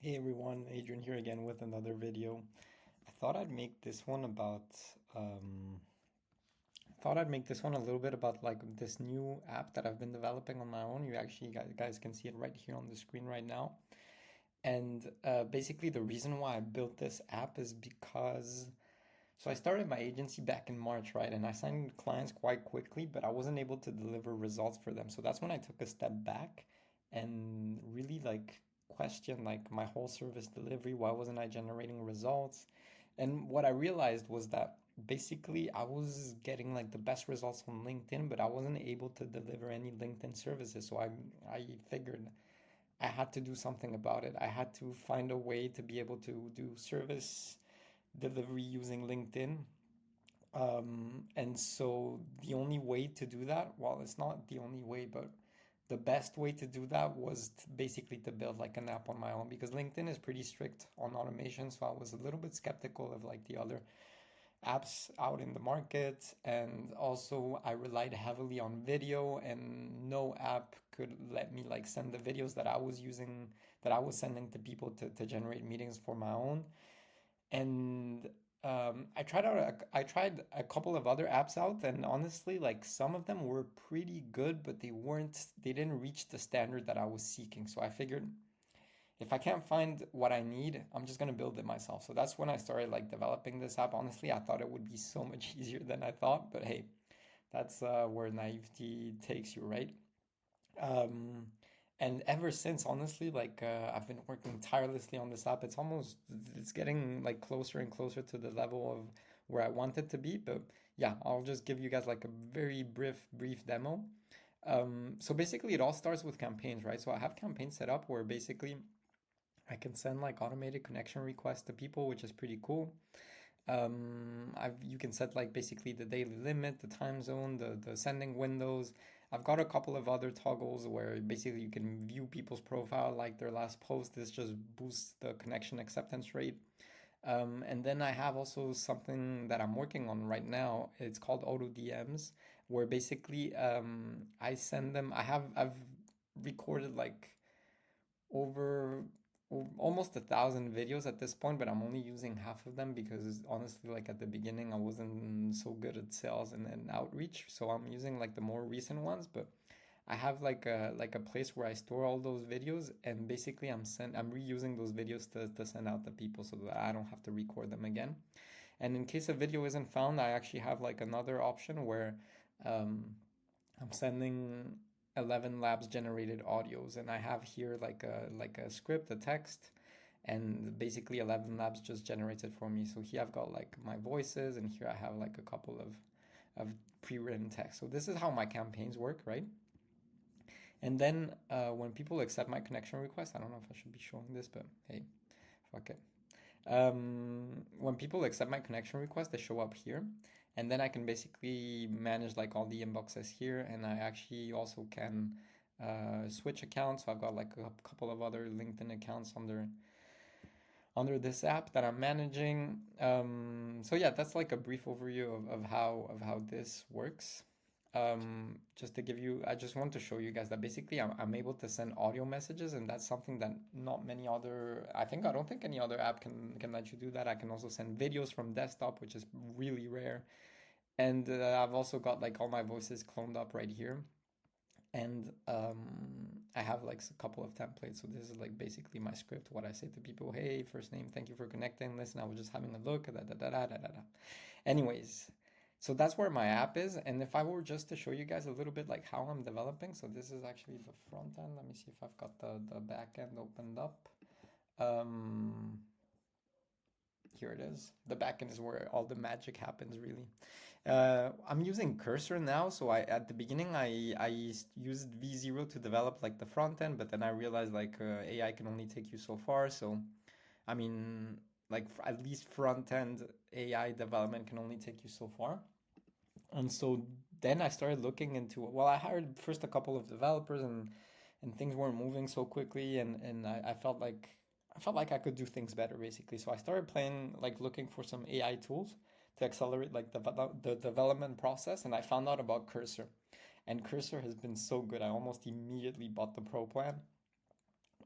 Hey everyone, Adrian here again with another video. I thought I'd make this one about um thought I'd make this one a little bit about like this new app that I've been developing on my own. You actually guys can see it right here on the screen right now. And basically the reason why I built this app is because I started my agency back in March, right? And I signed clients quite quickly, but I wasn't able to deliver results for them. So that's when I took a step back and really like questioned like my whole service delivery. Why wasn't I generating results? And what I realized was that basically I was getting like the best results on LinkedIn, but I wasn't able to deliver any LinkedIn services. So I figured I had to do something about it. I had to find a way to be able to do service delivery using LinkedIn. And so the only way to do that, well, it's not the only way, but the best way to do that was basically to build like an app on my own because LinkedIn is pretty strict on automation. So I was a little bit skeptical of like the other apps out in the market. And also I relied heavily on video and no app could let me like send the videos that I was using, that I was sending to people to generate meetings for my own. And I tried a couple of other apps out, and honestly, like some of them were pretty good, but they didn't reach the standard that I was seeking. So I figured if I can't find what I need, I'm just gonna build it myself. So that's when I started like developing this app. Honestly, I thought it would be so much easier than I thought, but hey, that's where naivety takes you, right? Um, and ever since, honestly, like I've been working tirelessly on this app. It's getting like closer and closer to the level of where I want it to be. But yeah, I'll just give you guys like a very brief demo. So basically, it all starts with campaigns, right? So I have campaigns set up where basically I can send like automated connection requests to people, which is pretty cool. You can set like basically the daily limit, the time zone, the sending windows. I've got a couple of other toggles where basically you can view people's profile, like their last post. This just boosts the connection acceptance rate. And then I have also something that I'm working on right now. It's called Auto DMs, where basically I send them. I've recorded like over almost 1,000 videos at this point, but I'm only using half of them because honestly, like at the beginning, I wasn't so good at sales and outreach. So I'm using like the more recent ones, but I have like a place where I store all those videos, and basically I'm reusing those videos to send out to people so that I don't have to record them again. And in case a video isn't found, I actually have like another option where um, I'm sending 11 labs generated audios, and I have here like a script, a text, and basically 11 labs just generates it for me. So here I've got like my voices, and here I have like a couple of pre-written text. So this is how my campaigns work, right? And then when people accept my connection request, I don't know if I should be showing this, but hey, fuck it. When people accept my connection request, they show up here, and then I can basically manage like all the inboxes here, and I actually also can switch accounts. So I've got like a couple of other LinkedIn accounts under this app that I'm managing. So yeah, that's like a brief overview of how this works. Just to give you, I just want to show you guys that basically I'm able to send audio messages, and that's something that not many other, I don't think any other app can let you do that. I can also send videos from desktop, which is really rare. And I've also got like all my voices cloned up right here. And I have like a couple of templates. So this is like basically my script. What I say to people: Hey, first name, thank you for connecting. Listen, I was just having a look. Da, da, da, da, da, da, da. Anyways, so that's where my app is. And if I were just to show you guys a little bit like how I'm developing, so this is actually the front end. Let me see if I've got the back end opened up. Um, Here it is. The backend is where all the magic happens, really. I'm using Cursor now, so I at the beginning I used V0 to develop like the front end, but then I realized like AI can only take you so far. So I mean, like at least front end AI development can only take you so far. And so then I started looking into, well, I hired first a couple of developers, and things weren't moving so quickly, and I felt like I could do things better basically. So I started playing like looking for some AI tools to accelerate like the development process, and I found out about Cursor. And Cursor has been so good. I almost immediately bought the pro plan.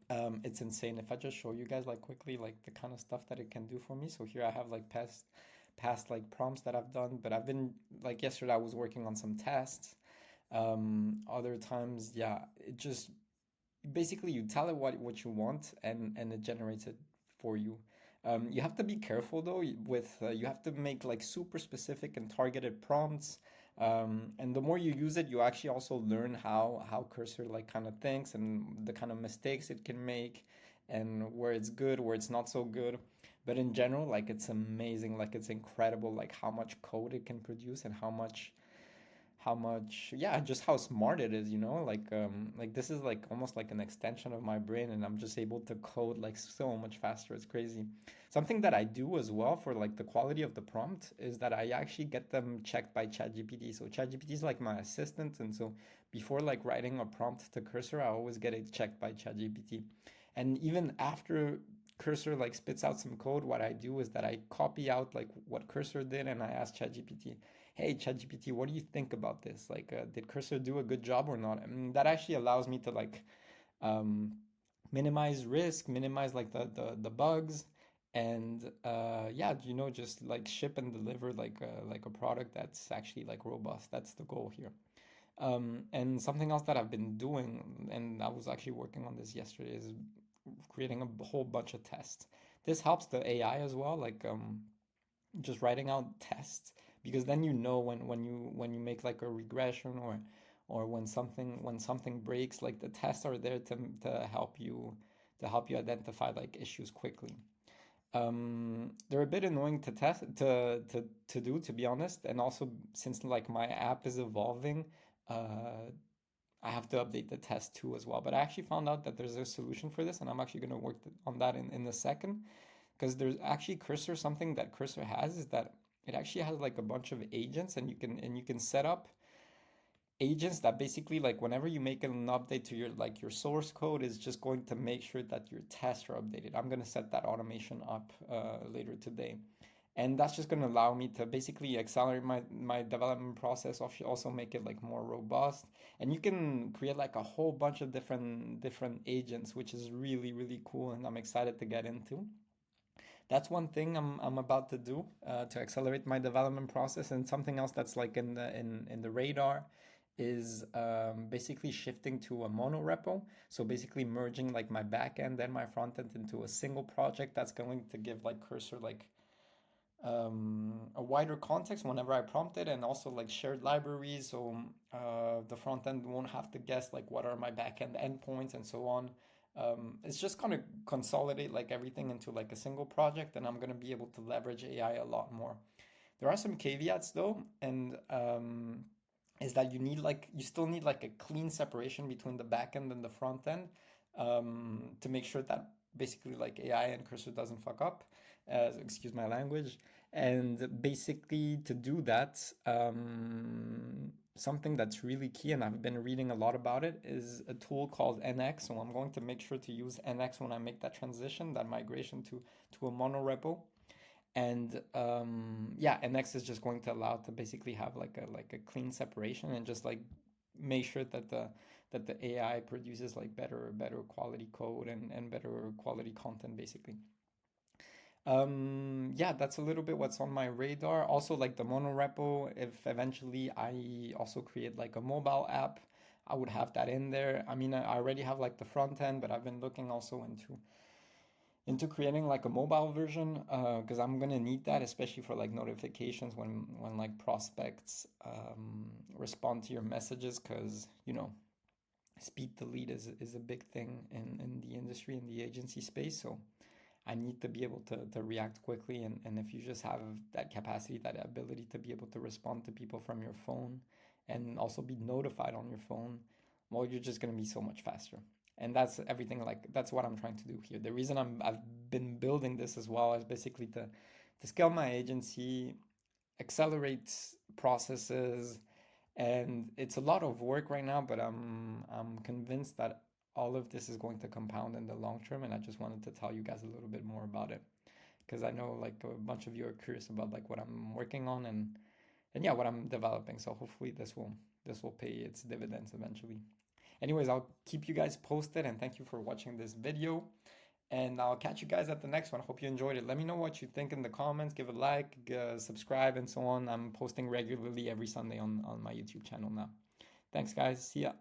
It's insane. If I just show you guys like quickly like the kind of stuff that it can do for me. So here I have like past like prompts that I've done, but I've been like yesterday I was working on some tests. Other times, yeah, it just basically you tell it what you want and it generates it for you. You have to be careful though with you have to make like super specific and targeted prompts. And the more you use it, you actually also learn how Cursor like kind of thinks and the kind of mistakes it can make and where it's good, where it's not so good. But in general, like it's amazing, like it's incredible, like how much code it can produce and how much, yeah, just how smart it is, like this is like almost like an extension of my brain and I'm just able to code like so much faster. It's crazy. Something that I do as well for like the quality of the prompt is that I actually get them checked by ChatGPT. So ChatGPT is like my assistant, and so before like writing a prompt to Cursor, I always get it checked by ChatGPT. And even after Cursor like spits out some code, what I do is that I copy out like what Cursor did and I ask ChatGPT, hey ChatGPT, what do you think about this? Like, did Cursor do a good job or not? And that actually allows me to like um, minimize risk, minimize like the bugs, and yeah, just like ship and deliver like a product that's actually like robust. That's the goal here. And something else that I've been doing, and I was actually working on this yesterday, is creating a whole bunch of tests. This helps the AI as well, like just writing out tests, because then you know when you make like a regression or when something breaks, like the tests are there to help you identify like issues quickly. They're a bit annoying to test to do, to be honest, and also since like my app is evolving, uh, I have to update the test too as well. But I actually found out that there's a solution for this, and I'm actually going to work on that in a second, because there's actually Cursor, something that Cursor has is that it actually has like a bunch of agents, and you can set up agents that basically like whenever you make an update to your source code is just going to make sure that your tests are updated. I'm going to set that automation up later today, and that's just going to allow me to basically accelerate my development process, also make it like more robust, and you can create like a whole bunch of different agents, which is really really cool, and I'm excited to get into. That's one thing I'm about to do to accelerate my development process. And something else that's like in the radar is basically shifting to a mono repo. So basically merging like my backend and my front end into a single project that's going to give like Cursor like a wider context whenever I prompt it, and also like shared libraries, so the front end won't have to guess like what are my backend endpoints and so on. It's just gonna consolidate like everything into like a single project, and I'm gonna be able to leverage AI a lot more. There are some caveats though, and is that you still need like a clean separation between the backend and the front end, to make sure that basically like AI and Cursor doesn't fuck up. Excuse my language. And basically to do that, something that's really key, and I've been reading a lot about it, is a tool called NX. So I'm going to make sure to use NX when I make that transition, that migration to a mono repo. And yeah, NX is just going to allow to basically have like a clean separation and just like make sure that the AI produces like better quality code and better quality content basically. Yeah, that's a little bit what's on my radar. Also, like the mono repo, if eventually I also create like a mobile app, I would have that in there. I mean, I already have like the front end, but I've been looking also into creating like a mobile version, because I'm gonna need that, especially for like notifications when like prospects respond to your messages, because speed to lead is a big thing in the industry, in the agency space. So I need to be able to react quickly, and if you just have that capacity, that ability to be able to respond to people from your phone and also be notified on your phone, well, you're just going to be so much faster. And that's everything, like that's what I'm trying to do here. The reason I've been building this as well is basically to scale my agency, accelerate processes, and it's a lot of work right now, but I'm convinced that all of this is going to compound in the long term, and I just wanted to tell you guys a little bit more about it, because I know like a bunch of you are curious about like what I'm working on, and yeah, what I'm developing. So hopefully this will pay its dividends eventually. Anyways, I'll keep you guys posted, and thank you for watching this video. And I'll catch you guys at the next one. Hope you enjoyed it. Let me know what you think in the comments. Give a like, subscribe, and so on. I'm posting regularly every Sunday on my YouTube channel now. Thanks, guys. See ya.